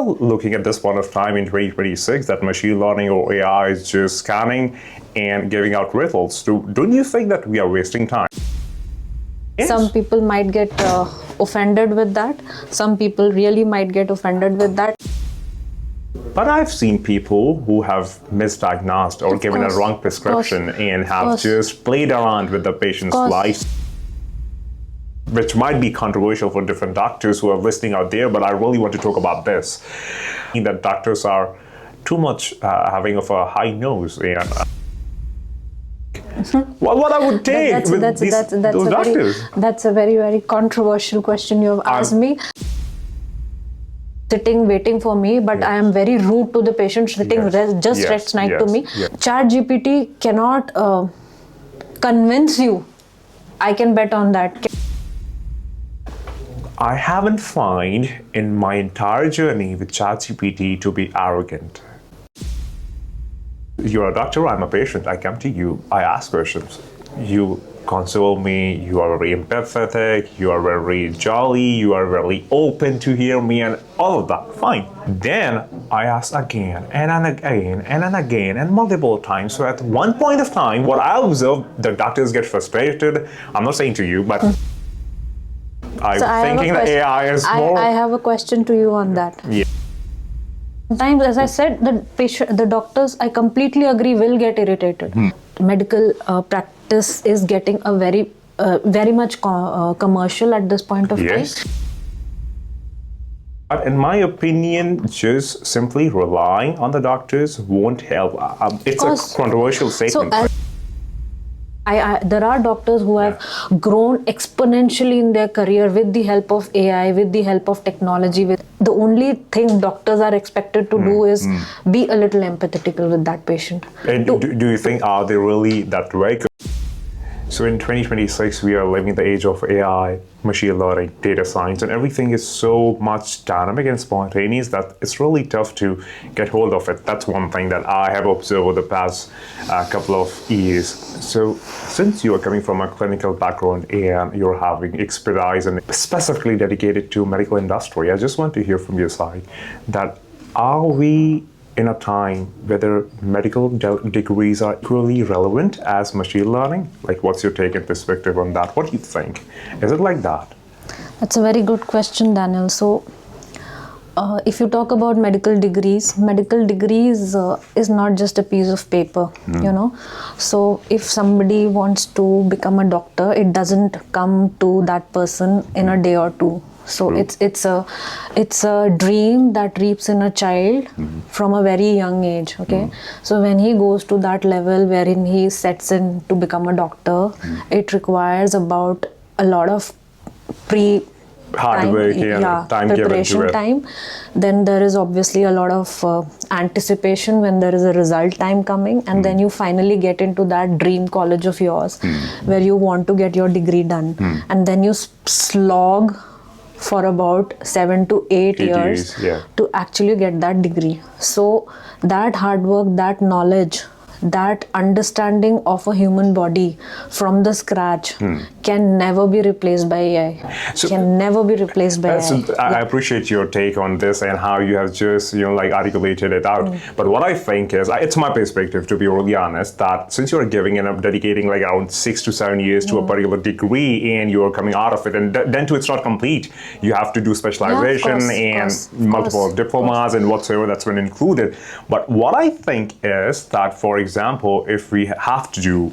Looking at this point of time in 2026 that machine learning or AI is just scanning and giving out results, don't you think that we are wasting time? Yes. Some people might get offended with that. Some people really might get offended with that. But I've seen people who have misdiagnosed or given a wrong prescription and have just played around with the patient's life, which might be controversial for different doctors who are listening out there, but I really want to talk about this. That doctors are too much having of a high nose and what I would take with those doctors. That's a very, very controversial question you have asked me. Sitting waiting for me, but I am very rude to the patient sitting next to me. ChatGPT cannot convince you. I can bet on that. I haven't found in my entire journey with ChatGPT to be arrogant. You're a doctor, I'm a patient. I come to you, I ask questions. You console me, you are very empathetic, you are very jolly, you are very open to hear me and all of that, fine. Then I ask again and again and again and multiple times. So at one point of time, what I observe, the doctors get frustrated. I'm not saying to you, but I'm thinking the AI is more... I have a question to you on that. Yeah. Sometimes, as I said, the doctors, I completely agree, will get irritated. Medical practice is getting a very much commercial at this point of time. But in my opinion, just simply relying on the doctors won't help. It's a controversial statement. There are doctors who have grown exponentially in their career with the help of AI, with the help of technology. The only thing doctors are expected to do is be a little empathetical with that patient. And do you think, are they really that way? So in 2026, we are living in the age of AI, machine learning, data science, and everything is so much dynamic and spontaneous that it's really tough to get hold of it. That's one thing that I have observed over the past couple of years. So since you are coming from a clinical background and you're having expertise and specifically dedicated to medical industry, I just want to hear from your side that are we in a time whether medical degrees are equally relevant as machine learning? Like, what's your take and perspective on that? What do you think? Is it like that? That's a very good question, Daniel. So, if you talk about medical degrees is not just a piece of paper, you know. So, if somebody wants to become a doctor, it doesn't come to that person in a day or two. So it's a dream that reaps in a child from a very young age. Okay, so when he goes to that level wherein he sets in to become a doctor, it requires about a lot of hard work and time preparation time. Then there is obviously a lot of anticipation when there is a result time coming, and then you finally get into that dream college of yours where you want to get your degree done, and then you slog for about 7 to 8 years to actually get that degree. So that hard work, that knowledge, that understanding of a human body from the scratch can never be replaced by AI. Can never be replaced by AI. I appreciate your take on this and how you have just, articulated it out. But what I think is, it's my perspective, to be really honest, that since you're dedicating like around 6 to 7 years to a particular degree and you're coming out of it, and then too it's not complete. You have to do specialization multiple diplomas and whatsoever that's been included. But what I think is that, for example, if we have to do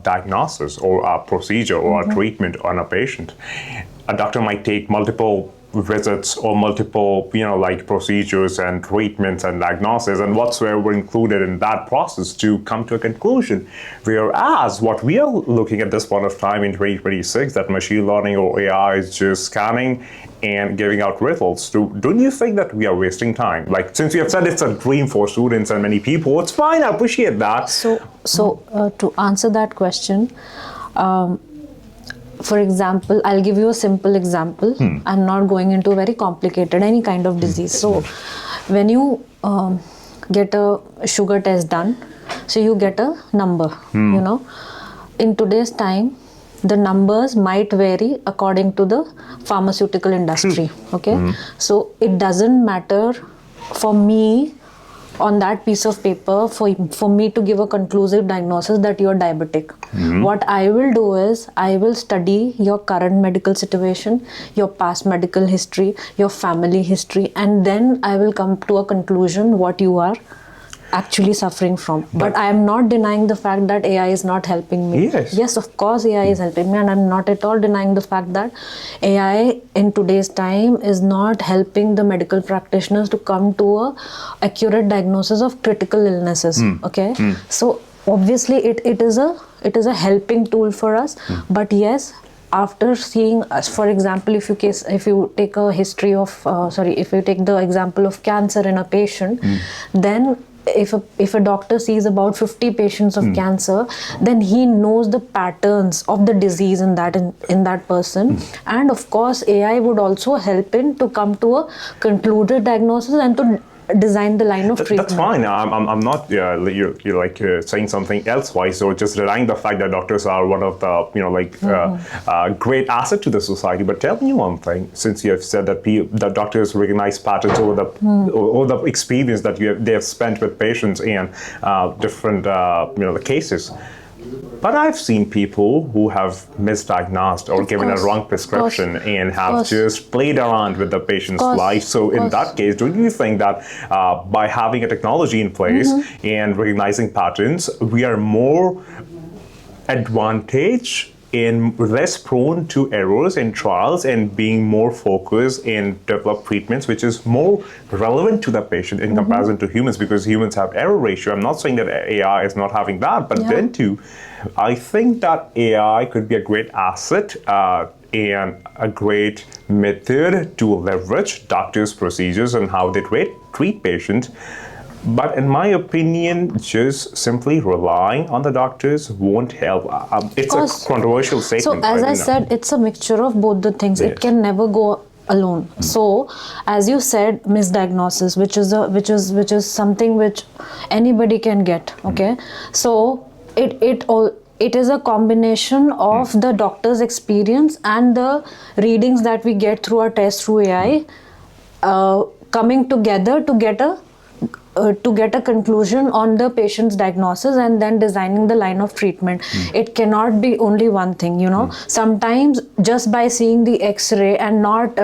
diagnosis or a procedure or a treatment on a patient, a doctor might take multiple visits or multiple, procedures and treatments and diagnosis and whatsoever included in that process to come to a conclusion. Whereas what we are looking at this point of time in 2026, that machine learning or AI is just scanning and giving out results. Don't you think that we are wasting time? Like, since you have said it's a dream for students and many people, it's fine, I appreciate that. So to answer that question, for example, I'll give you a simple example. I'm not going into very complicated, any kind of disease. So when you get a sugar test done, so you get a number, in today's time, the numbers might vary according to the pharmaceutical industry. Okay, so it doesn't matter for me, on that piece of paper, for me to give a conclusive diagnosis that you're diabetic, what I will do is I will study your current medical situation, your past medical history, your family history, and then I will come to a conclusion what you are actually suffering from. But I am not denying the fact that AI is not helping me. Yes, of course AI is helping me, and I'm not at all denying the fact that AI in today's time is not helping the medical practitioners to come to a accurate diagnosis of critical illnesses. Okay, so obviously it is a helping tool for us. But yes, after seeing, for example, if you take a history of if you take the example of cancer in a patient, then if a doctor sees about 50 patients of cancer, then he knows the patterns of the disease in that person. And of course AI would also help him to come to a concluded diagnosis and to design the line of treatment. That's fine. I'm not you're like saying something else wise, or just denying the fact that doctors are one of the great asset to the society. But tell me one thing, since you have said that the doctors recognize patterns over the experience that they have spent with patients and different the cases. But I've seen people who have misdiagnosed or given a wrong prescription and have just played around with the patient's life. So in that case, don't you think that by having a technology in place and recognizing patterns, we are more advantaged and less prone to errors in trials and being more focused in develop treatments which is more relevant to the patient in comparison to humans, because humans have error ratio. I'm not saying that AI is not having that, but then too, I think that AI could be a great asset and a great method to leverage doctors' procedures and how they treat patients. But in my opinion, just simply relying on the doctors won't help. It's a controversial statement. So as I said, it's a mixture of both the things. It can never go alone. So as you said, misdiagnosis, which is something which anybody can get. Okay, so it is a combination of the doctor's experience and the readings that we get through our test through AI coming together to get a conclusion on the patient's diagnosis and then designing the line of treatment. It cannot be only one thing, Sometimes just by seeing the X-ray and not,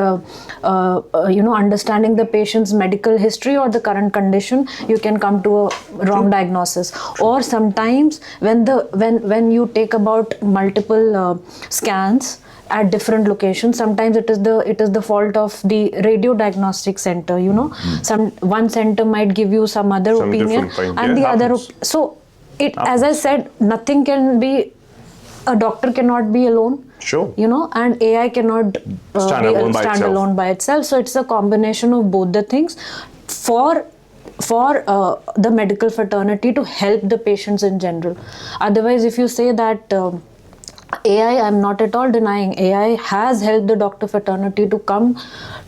understanding the patient's medical history or the current condition, you can come to a wrong diagnosis. Or sometimes when you take about multiple scans at different locations, sometimes it is the fault of the radio diagnostic center. One center might give you some other opinion and the other. So as I said, nothing can be. A doctor cannot be alone. Sure. And AI cannot stand alone by itself. So it's a combination of both the things for the medical fraternity to help the patients in general. Otherwise, if you say that AI, I'm not at all denying, AI has helped the doctor fraternity to come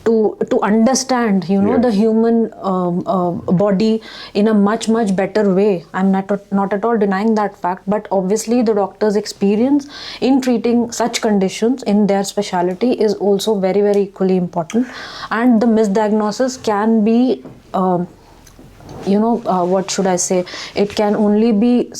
to understand, the human body in a much better way. I'm not at all denying that fact, but obviously the doctor's experience in treating such conditions in their specialty is also very, very equally important. And the misdiagnosis can be, what should I say? It can only be.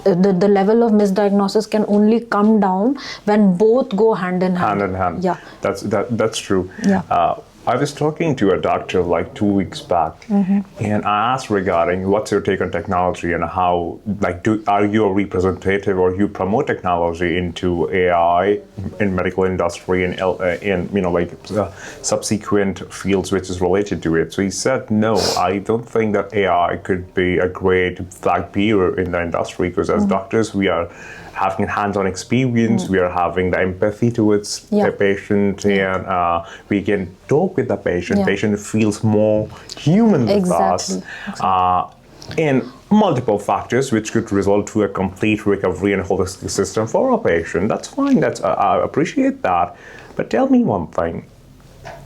The level of misdiagnosis can only come down when both go hand in hand. Hand in hand. Yeah. That's true. Yeah. I was talking to a doctor like 2 weeks back, and I asked regarding what's your take on technology and how, are you a representative or you promote technology into AI in medical industry and subsequent fields which is related to it. So he said, no, I don't think that AI could be a great flag bearer in the industry, because as doctors we are having hands-on experience, we are having the empathy towards the patient, and we can talk with the patient. Patient feels more human with us. And multiple factors which could result to a complete recovery and holistic system for a patient. That's fine. I appreciate that. But tell me one thing.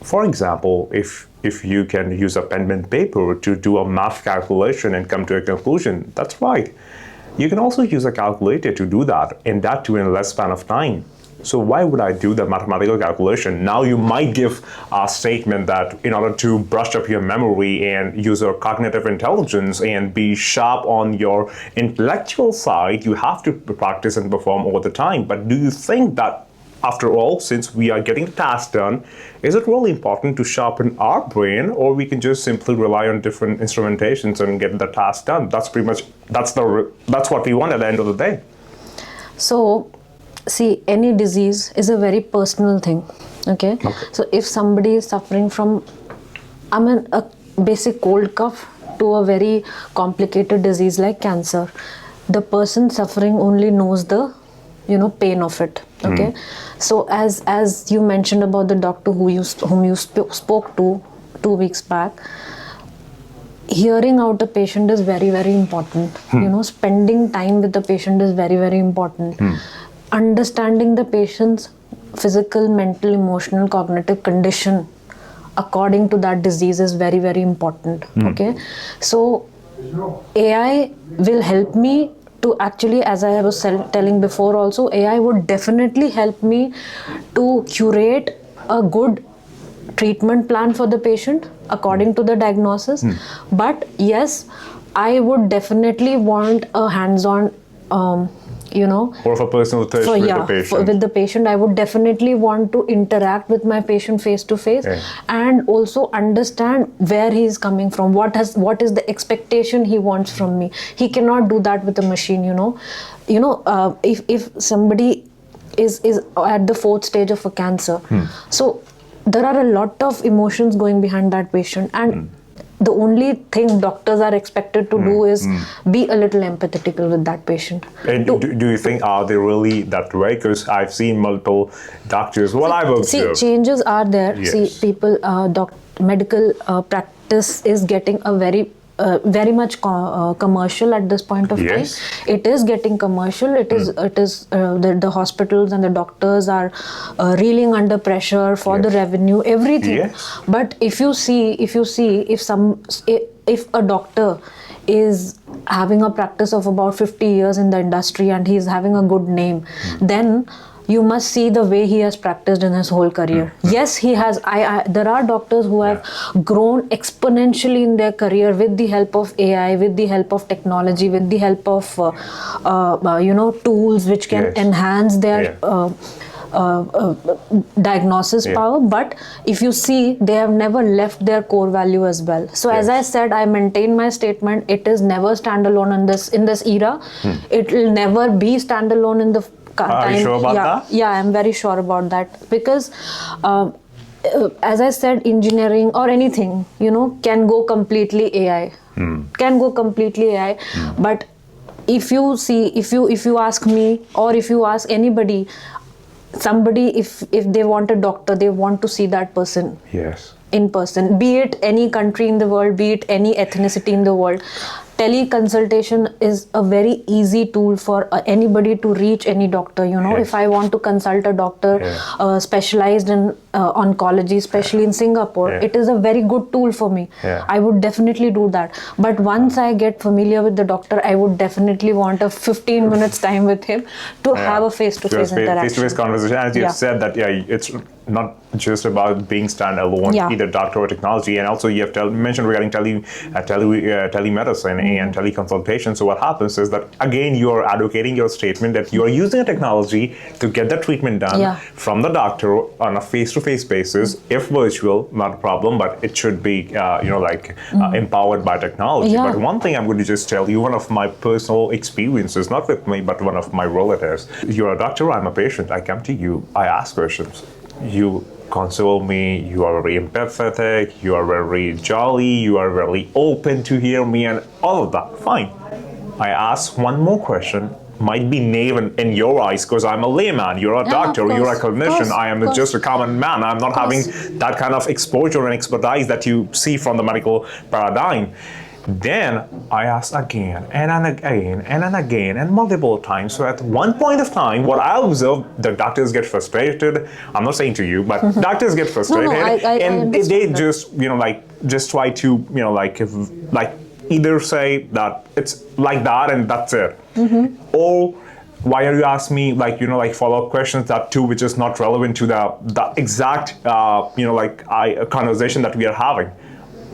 For example, if you can use a pen and paper to do a math calculation and come to a conclusion, that's right. You can also use a calculator to do that, and that too in a less span of time. So why would I do the mathematical calculation? Now you might give a statement that in order to brush up your memory and use your cognitive intelligence and be sharp on your intellectual side, you have to practice and perform all the time. But do you think that after all, since we are getting the task done, is it really important to sharpen our brain, or we can just simply rely on different instrumentations and get the task done? That's pretty much, that's what we want at the end of the day. So, see, any disease is a very personal thing, okay? So if somebody is suffering from, a basic cold cough to a very complicated disease like cancer, the person suffering only knows the, pain of it, okay? So as you mentioned about the doctor whom you spoke to 2 weeks back, hearing out a patient is very, very important. Spending time with the patient is very, very important. Understanding the patient's physical, mental, emotional, cognitive condition according to that disease is very, very important. Okay, so AI will help me to actually, as I was telling before also, AI would definitely help me to curate a good treatment plan for the patient according to the diagnosis. But yes, I would definitely want a hands-on or for personal touch with the patient. With the patient, I would definitely want to interact with my patient face to face, and also understand where he is coming from, what is the expectation he wants from me. He cannot do that with a machine. If somebody is at the 4th stage of a cancer, so there are a lot of emotions going behind that patient, and the only thing doctors are expected to do is be a little empathetical with that patient. And do you think, are they really that way? Because I've seen multiple doctors, I've observed. See, changes are there. Yes. See, people, medical practice is getting a very much commercial at this point of time. It is getting commercial. It is the hospitals and the doctors are reeling under pressure for the revenue, everything. But if a doctor is having a practice of about 50 years in the industry and he's having a good name, then you must see the way he has practiced in his whole career. Yes, he has. There are doctors who have grown exponentially in their career with the help of AI, with the help of technology, with the help of tools which can enhance their diagnosis power. But if you see, they have never left their core value as well. So as I said, I maintain my statement. It is never standalone in this era. It will never be standalone in the Are you sure about that? Yeah, I'm very sure about that, because as I said, engineering or anything, can go completely AI. Can go completely AI. But if you see, if you ask me, or if you ask anybody, somebody, if they want a doctor, they want to see that person. Yes. In person, be it any country in the world, be it any ethnicity in the world. Teleconsultation is a very easy tool for anybody to reach any doctor. If I want to consult a doctor specialized in oncology, especially in Singapore, it is a very good tool for me. I would definitely do that. But once I get familiar with the doctor, I would definitely want a 15 minutes time with him to have a face-to-face interaction. Face-to-face conversation. As you said that, it's not just about being standalone, either doctor or technology, and also you have mentioned regarding telemedicine and teleconsultation. So what happens is that, again, you are advocating your statement that you are using a technology to get the treatment done from the doctor on a face-to-face basis. If virtual, not a problem, but it should be empowered by technology. But one thing I'm going to just tell you, one of my personal experiences, not with me, but one of my relatives. You're a doctor, I'm a patient. I come to you, I ask questions. You console me, you are very empathetic, you are very jolly, you are very open to hear me, and all of that. Fine. I ask one more question, might be naive in your eyes because I'm a layman, you're a doctor, you're a clinician, I am just a common man, I'm not having that kind of exposure and expertise that you see from the medical paradigm. Then I ask again and again and multiple times. So at one point of time, what I observe, the doctors get frustrated. I'm not saying to you, but doctors get frustrated, and they just just try to either say that it's like that and that's it, or why are you asking me like follow-up questions that too which is not relevant to the exact conversation that we are having?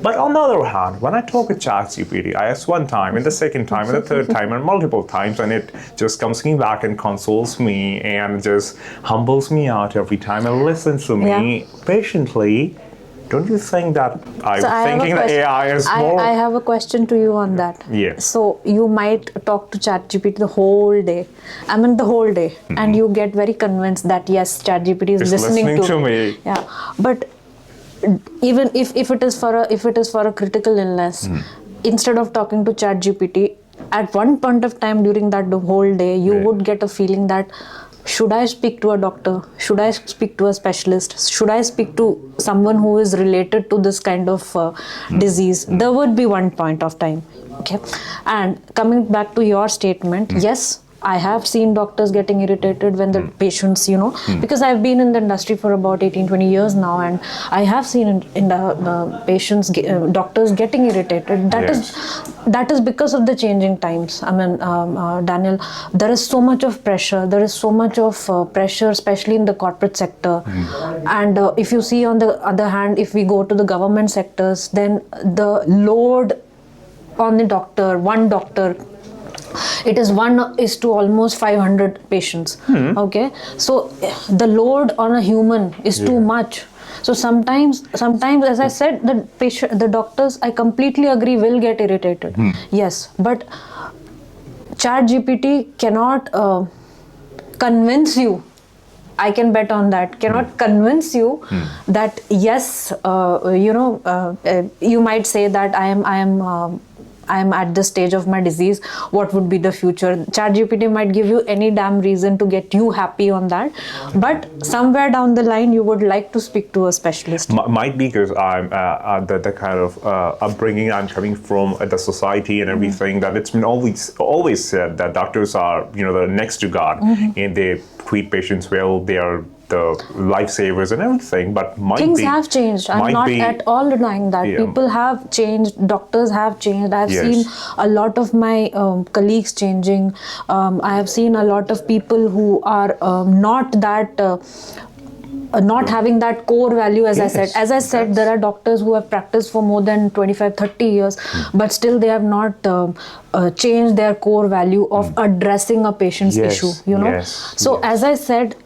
But on the other hand, when I talk with ChatGPT, I ask one time, and the second time, and the third time, and multiple times, and it just comes me back and consoles me and just humbles me out every time and listens to me patiently. Don't you think that thinking that AI is more... I have a question to you on that. Yes. So you might talk to ChatGPT the whole day. I mean the whole day. And you get very convinced that yes, ChatGPT is listening to me. Yeah. But even if it is for a critical illness, instead of talking to ChatGPT, at one point of time during that the whole day, you would get a feeling that should I speak to a doctor? Should I speak to a specialist? Should I speak to someone who is related to this kind of disease? There would be one point of time. Okay. And coming back to your statement, yes, I have seen doctors getting irritated when the patients, because I've been in the industry for about 18-20 years now, and I have seen in the patients, doctors getting irritated. That is because of the changing times. I mean, Daniel, there is so much of pressure. There is so much of pressure, especially in the corporate sector. And if you see on the other hand, if we go to the government sectors, then the load on the doctor, one doctor, it is 1 to almost 500 patients. Okay, so the load on a human is too much. So sometimes, as I said, the doctors, I completely agree, will get irritated. Yes, but ChatGPT cannot convince you. I can bet on that. Cannot convince you that yes, you might say that I am at this stage of my disease, what would be the future? ChatGPT might give you any damn reason to get you happy on that. But somewhere down the line, you would like to speak to a specialist. Might be because I'm the kind of upbringing I'm coming from, the society and everything, that it's been always said that doctors are, the next to God, and they treat patients well. They are the lifesavers and everything, but things have changed. I'm not at all denying that. People have changed, doctors have changed. I've seen a lot of my colleagues changing. I have seen a lot of people who are not having that core value, as I said, there are doctors who have practiced for more than 25-30 years, but still they have not changed their core value of addressing a patient's issue, So as I said,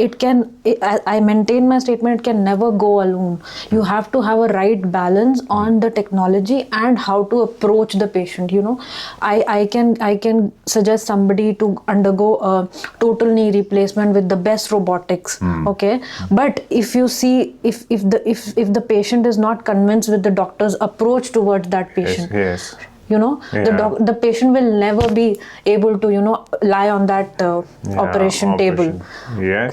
I maintain my statement, it can never go alone. You have to have a right balance on the technology and how to approach the patient. I can suggest somebody to undergo a total knee replacement with the best robotics, okay, but if you see, if the patient is not convinced with the doctor's approach towards that patient, the patient will never be able to lie on that operation table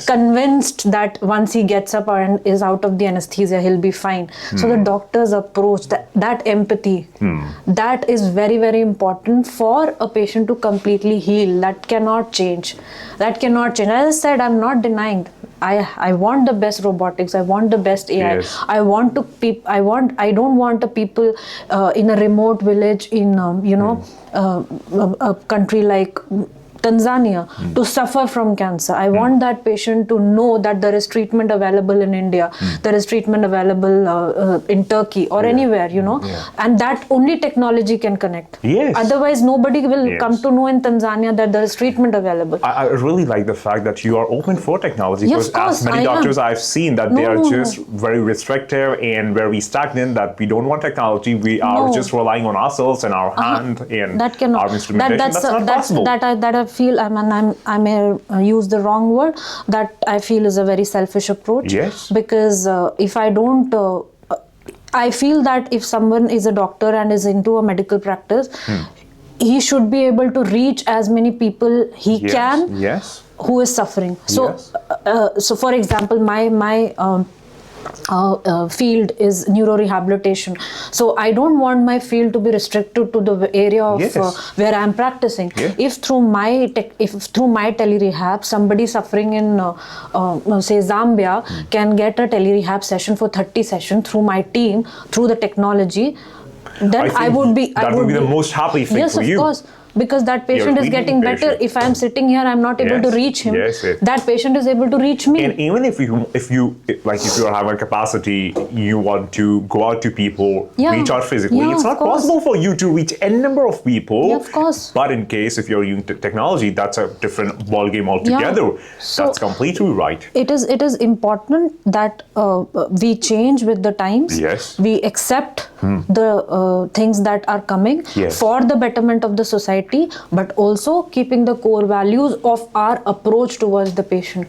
convinced that once he gets up and is out of the anesthesia, he'll be fine. So the doctor's approach, that empathy, that is very, very important for a patient to completely heal. That cannot change. As I said, I'm not denying. I want the best robotics. I want the best AI. I don't want the people in a remote village in a country like Tanzania to suffer from cancer. I want that patient to know that there is treatment available in India, there is treatment available in Turkey or anywhere, and that only technology can connect. Otherwise, nobody will come to know in Tanzania that there is treatment available. I really like the fact that you are open for technology, because as many doctors I've seen that they are just very restrictive and very stagnant, that we don't want technology, we are just relying on ourselves and our hand and our instrumentation. That's not possible. That I feel, I may use the wrong word, that I feel is a very selfish approach. Because if I don't, I feel that if someone is a doctor and is into a medical practice, he should be able to reach as many people he can who is suffering. So, so for example, my field is neurorehabilitation. So I don't want my field to be restricted to the area of where I am practicing. If through my telerehab, somebody suffering in say Zambia can get a telerehab session for 30 sessions through my team, through the technology, then I would be the most happy thing for you. Yes, of course. because that patient is treating getting better. patient. If I'm sitting here, I'm not able to Yes. reach him. Yes, yes. That patient is able to reach me. And even if you have a capacity, you want to go out to people, Yeah. reach out physically, Yeah, it's of not course. possible for you to reach any number of people. Yeah, of course. But in case if you're using technology, that's a different ballgame altogether. So that's completely right. It is important that we change with the times. Yes. We accept the things that are coming Yes. for the betterment of the society, but also keeping the core values of our approach towards the patient.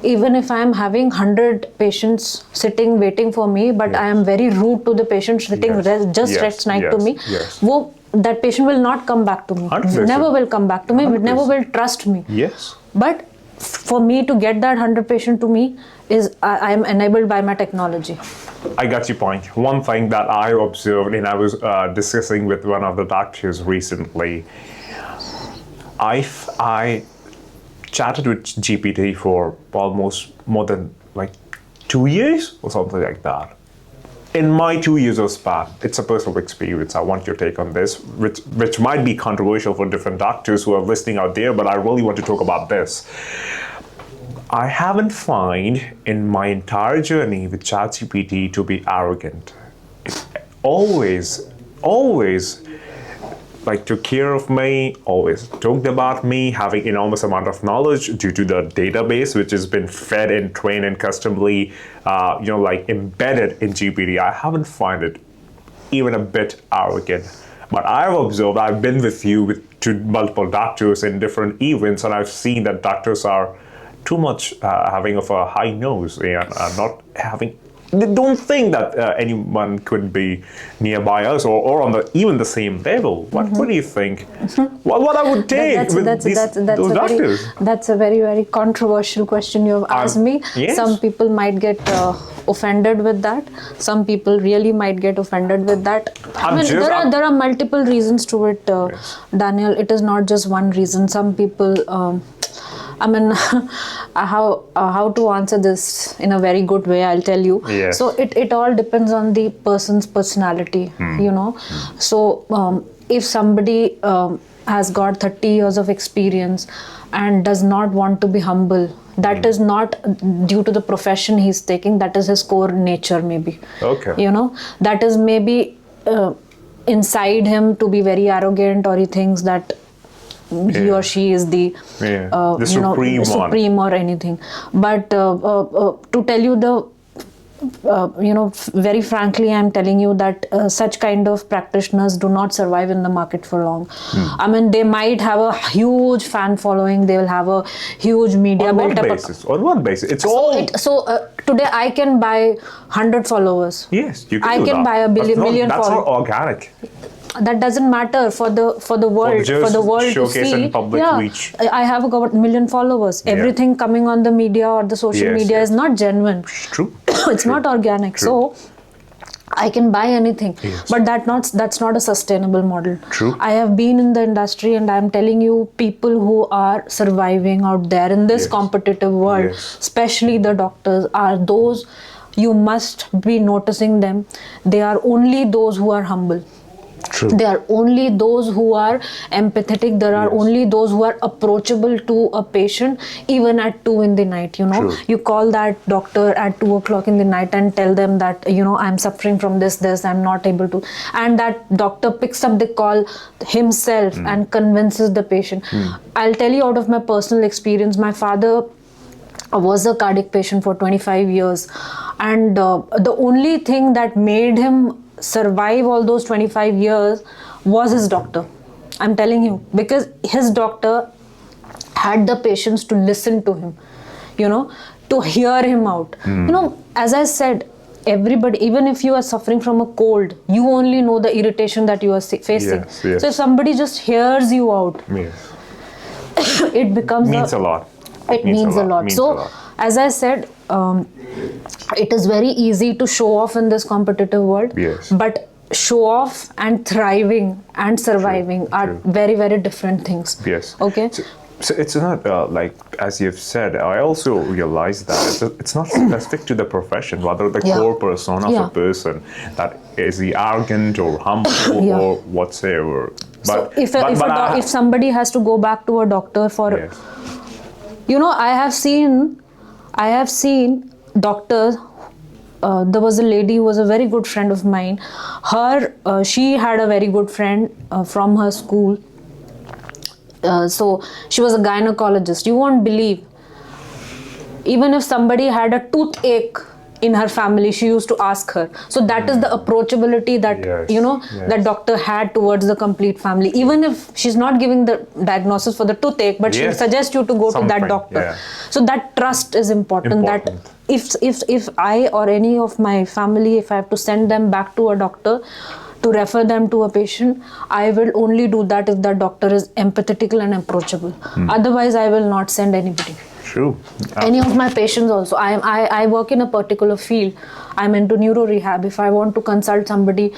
Even if I am having 100 patients sitting waiting for me, but I am very rude to the patient sitting Yes. just Yes. rest night to Yes. me, Yes. that patient will not come back to me. 100%. Never will come back to me. 100%. Never will trust me. Yes. But for me to get that 100 patient to me is I am enabled by my technology. I got your point. One thing that I observed, and I was discussing with one of the doctors recently, I chatted with GPT for almost more than like 2 years or something like that. In my 2 years of span, it's a personal experience. I want your take on this, which might be controversial for different doctors who are listening out there, but I really want to talk about this. I haven't found in my entire journey with ChatGPT to be arrogant. It always like took care of me, always talked about me, having enormous amount of knowledge due to the database, which has been fed and trained and customly, embedded in GPT. I haven't found it even a bit arrogant. But I've observed, I've been with you to multiple doctors in different events, and I've seen that doctors are too much having of a high nose and not having. They don't think that anyone could be nearby us or on even the same level. What do you think? What I would take those doctors? That's a very, very controversial question you have asked me. Yes. Some people might get offended with that. Some people really might get offended with that. There are multiple reasons to it, Yes. Daniel. It is not just one reason. Some people. How to answer this in a very good way, I'll tell you. Yes. So it all depends on the person's personality, So if somebody has got 30 years of experience and does not want to be humble, that is not due to the profession he's taking, that is his core nature maybe. Okay. That is maybe inside him to be very arrogant, or he thinks that he or she is the supreme or anything. But to tell you very frankly, I'm telling you that such kind of practitioners do not survive in the market for long. I mean, they might have a huge fan following, they will have a huge media built up. On what basis? Today I can buy 100 followers. Yes, you can. I can buy a million That's followers. not organic. That doesn't matter for the world to showcase see. and public reach. I have got 1 million followers. Yeah. Everything coming on the media or the social media is not genuine. True. It's not organic. True. So I can buy anything, Yes. but that's not a sustainable model. True. I have been in the industry, and I'm telling you, people who are surviving out there in this Yes. competitive world, Yes. especially the doctors, are those you must be noticing them. They are only those who are humble. True. There are only those who are empathetic. There are only those who are approachable to a patient, even at 2 in the night. True. You call that doctor at 2 o'clock in the night and tell them that I'm suffering from this, I'm not able to, and that doctor picks up the call himself and convinces the patient. I'll tell you out of my personal experience. My father was a cardiac patient for 25 years, and the only thing that made him survive all those 25 years was his doctor. I'm telling you, because his doctor had the patience to listen to him, to hear him out. As I said, everybody, even if you are suffering from a cold, you only know the irritation that you are facing. Yes, yes. So if somebody just hears you out, Yes. it becomes Means a lot. It means a lot. So, as I said, it is very easy to show off in this competitive world. Yes. But show off and thriving and surviving are very, very different things. Yes. Okay. So it's not like, as you've said, I also realize that it's not specific to the profession, rather the core persona of a person, that is he arrogant or humble or whatsoever. But if somebody has to go back to a doctor for, yes. I have seen doctors. There was a lady who was a very good friend of mine. She had a very good friend from her school. So she was a gynecologist. You won't believe. Even if somebody had a toothache in her family, she used to ask her. So that is the approachability that that doctor had towards the complete family. Even if she's not giving the diagnosis for the toothache, but she'll suggest you to go to that doctor. Yeah. So that trust is important. That if I or any of my family, if I have to send them back to a doctor to refer them to a patient, I will only do that if that doctor is empathetical and approachable. Otherwise, I will not send anybody. True. Any of my patients also. I work in a particular field. I'm into neuro rehab. If I want to consult somebody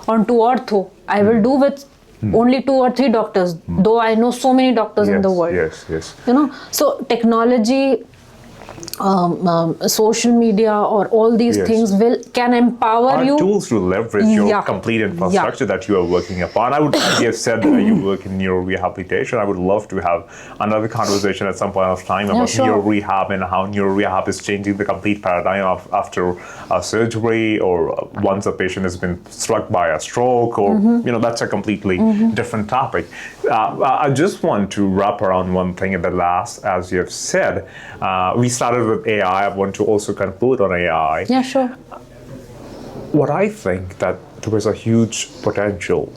onto ortho, I will do with only 2 or 3 doctors. Though I know so many doctors in the world. Yes. So technology, social media, or all these things can empower you. Tools to leverage your complete infrastructure that you are working upon. I would, you have said that you work in neurorehabilitation. I would love to have another conversation at some point of time about neurorehab and how neurorehab is changing the complete paradigm after a surgery, or once a patient has been struck by a stroke, or that's a completely different topic. I just want to wrap around one thing at the last. As you have said, we started with AI. I want to also conclude on AI. Yeah, sure. What I think that there is a huge potential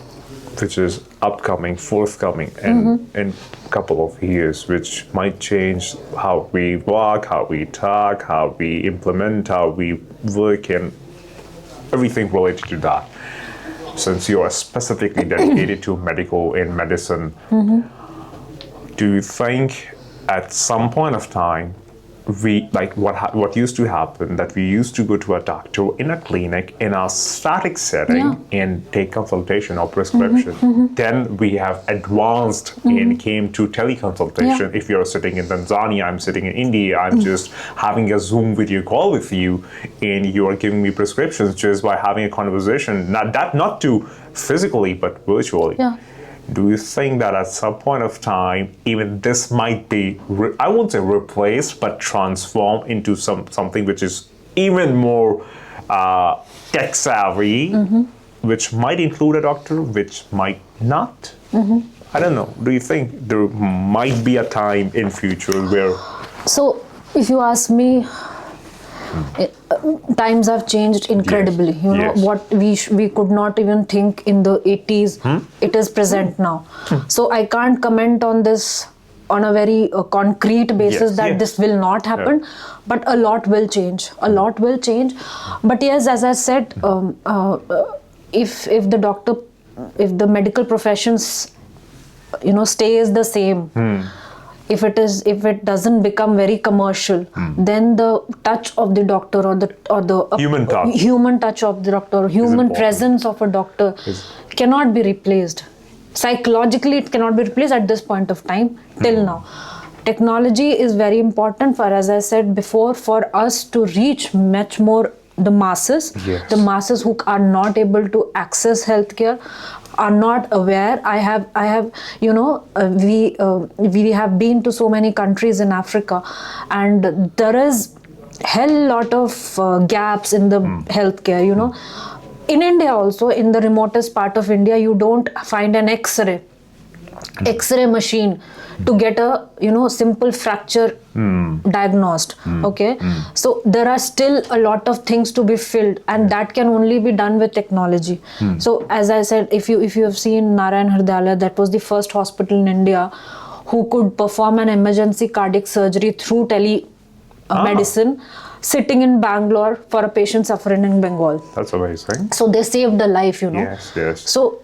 which is forthcoming in a couple of years, which might change how we walk, how we talk, how we implement, how we work, and everything related to that. Since you are specifically dedicated to medical and medicine, do you think at some point of time, what used to happen, that we used to go to a doctor in a clinic in a static setting and take consultation or prescription. Then we have advanced and came to teleconsultation. If you're sitting in Tanzania, I'm sitting in India, I'm just having a Zoom video call with you, and you are giving me prescriptions just by having a conversation, not to physically but virtually. Do you think that at some point of time, even this might be, I won't say replaced, but transformed into something which is even more tech savvy, which might include a doctor, which might not? I don't know. Do you think there might be a time in future where... So, if you ask me, times have changed incredibly. What we could not even think in the 80s, it is present now. So I can't comment on this on a very concrete basis that this will not happen, but a lot will change. But yes, as I said, if the medical professions stays the same, if it doesn't become very commercial, then the touch of the doctor, or the human touch of the doctor, human presence of a doctor cannot be replaced. Psychologically, it cannot be replaced at this point of time till now. Technology is very important for, as I said before, for us to reach much more the masses, the masses who are not able to access healthcare, are not aware. We have been to so many countries in Africa, and there is hell lot of gaps in the healthcare. In India also, in the remotest part of India, you don't find an X-ray machine to get a simple fracture diagnosed. So there are still a lot of things to be filled, and that can only be done with technology. So as I said, if you have seen Narayan Hridayalaya, that was the first hospital in India who could perform an emergency cardiac surgery through medicine, sitting in Bangalore for a patient suffering in Bengal. That's amazing. So they saved a life, Yes. So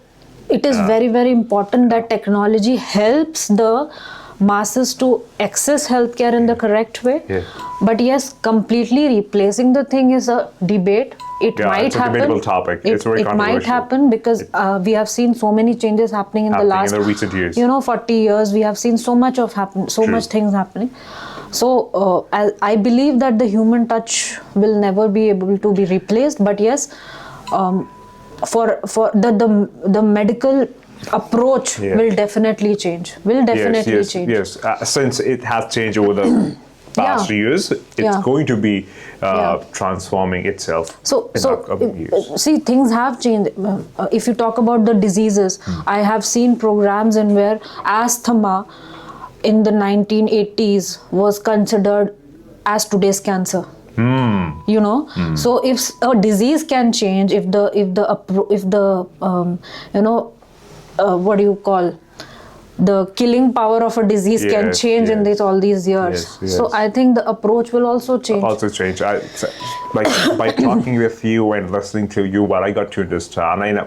it is very, very important that technology helps the masses to access healthcare in the correct way. But yes, completely replacing the thing is a debate. It might happen. It's a debatable topic. It's very controversial. It might happen because we have seen so many changes happening in the last recent years. 40 years. We have seen so much things happening. So I believe that the human touch will never be able to be replaced. But yes, for the medical approach will definitely change. Change. Yes. Since it has changed over the past years, it's going to be transforming itself. So, in the upcoming years. see, things have changed. If you talk about the diseases, I have seen programs in where asthma in the 1980s was considered as today's cancer. You know, so if a disease can change, if the what do you call, the killing power of a disease can change in all these years. So I think the approach will also change. By talking with you and listening to you, what I got to understand, and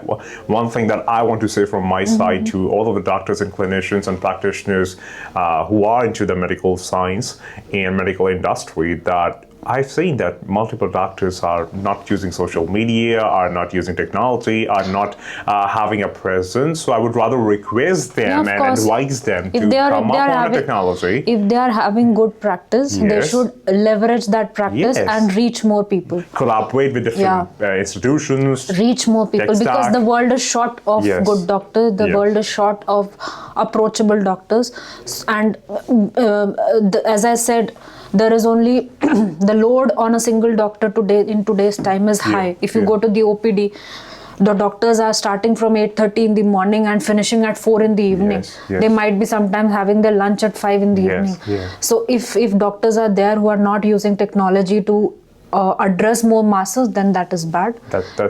one thing that I want to say from my side to all of the doctors and clinicians and practitioners who are into the medical science and medical industry, that I've seen that multiple doctors are not using social media, are not using technology, are not having a presence. So I would rather request them and advise them to come up on the technology. If they are having good practice, they should leverage that practice and reach more people. Collaborate with different institutions. Reach more people, because the world is short of good doctors. The world is short of approachable doctors. And as I said, there is only the load on a single doctor today in today's time is high. If you go to the OPD, the doctors are starting from 8:30 in the morning and finishing at 4 in the evening. They might be sometimes having their lunch at 5 in the evening. So if doctors are there who are not using technology to address more masses, then that is bad.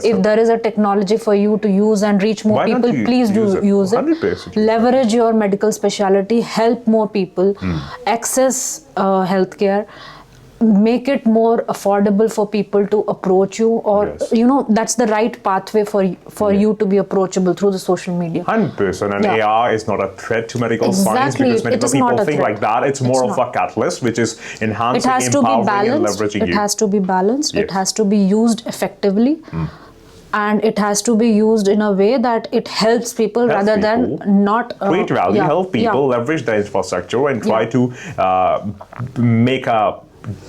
If there is a technology for you to use and reach more people, please do use it. Leverage your medical specialty, help more people, access healthcare, make it more affordable for people to approach you, or that's the right pathway for you to be approachable through the social media. 100%. And AI is not a threat to medical science, because medical people think like that. It's more of a catalyst, which is enhancing, empowering, and leveraging you. It has to be balanced. It has to be used effectively. And it has to be used in a way that it helps people rather than not create value, help people, leverage the infrastructure, and try to make a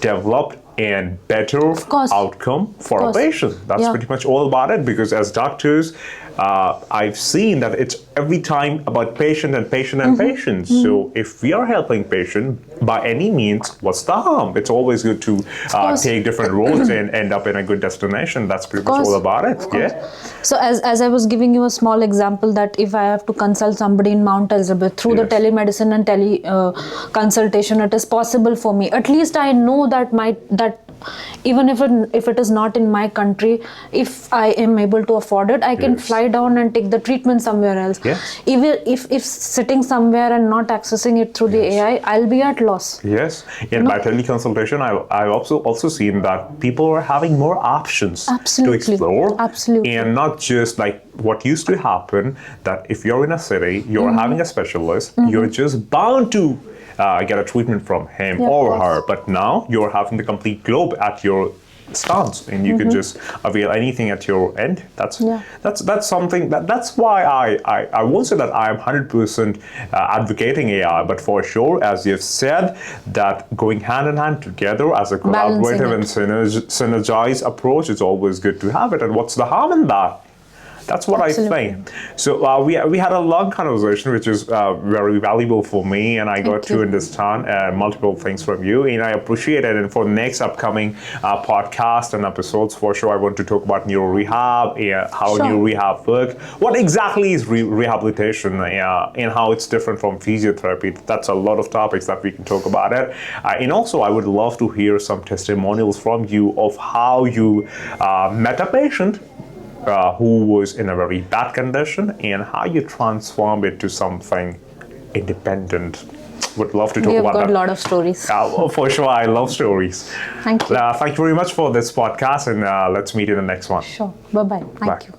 developed and better outcome for a patient. That's pretty much all about it, because as doctors, I've seen that it's every time about patient and patient and patient. So if we are helping patient by any means, what's the harm? It's always good to take different roads and end up in a good destination. That's pretty much all about it. So as I was giving you a small example, that if I have to consult somebody in Mount Elizabeth through the telemedicine and tele consultation, it is possible for me. At least I know that even if it is not in my country, if I am able to afford it, I can fly down and take the treatment somewhere else. Even if sitting somewhere and not accessing it through the AI, I'll be at loss. And by teleconsultation, I've also seen that people are having more options to explore. And not just like what used to happen, that if you're in a city, you're having a specialist, you're just bound to get a treatment from him or her, but now you're having the complete globe at your stance, and you can just avail anything at your end. That's something that's why I won't say that I am 100% advocating AI, but for sure, as you've said, that going hand in hand together as a collaborative and synergized approach is always good to have it. And what's the harm in that? That's what I think. So we had a long conversation, which is very valuable for me, and I got to understand multiple things from you, and I appreciate it. And for the next upcoming podcast and episodes, for sure, I want to talk about neuro rehab, how neuro rehab work, what exactly is rehabilitation, and how it's different from physiotherapy. That's a lot of topics that we can talk about it. And also, I would love to hear some testimonials from you of how you met a patient who was in a very bad condition, and how you transform it to something independent. Would love to talk about that. We have got a lot of stories. For sure, I love stories. Thank you. Thank you very much for this podcast, and let's meet in the next one. Sure. Bye-bye. Thank you.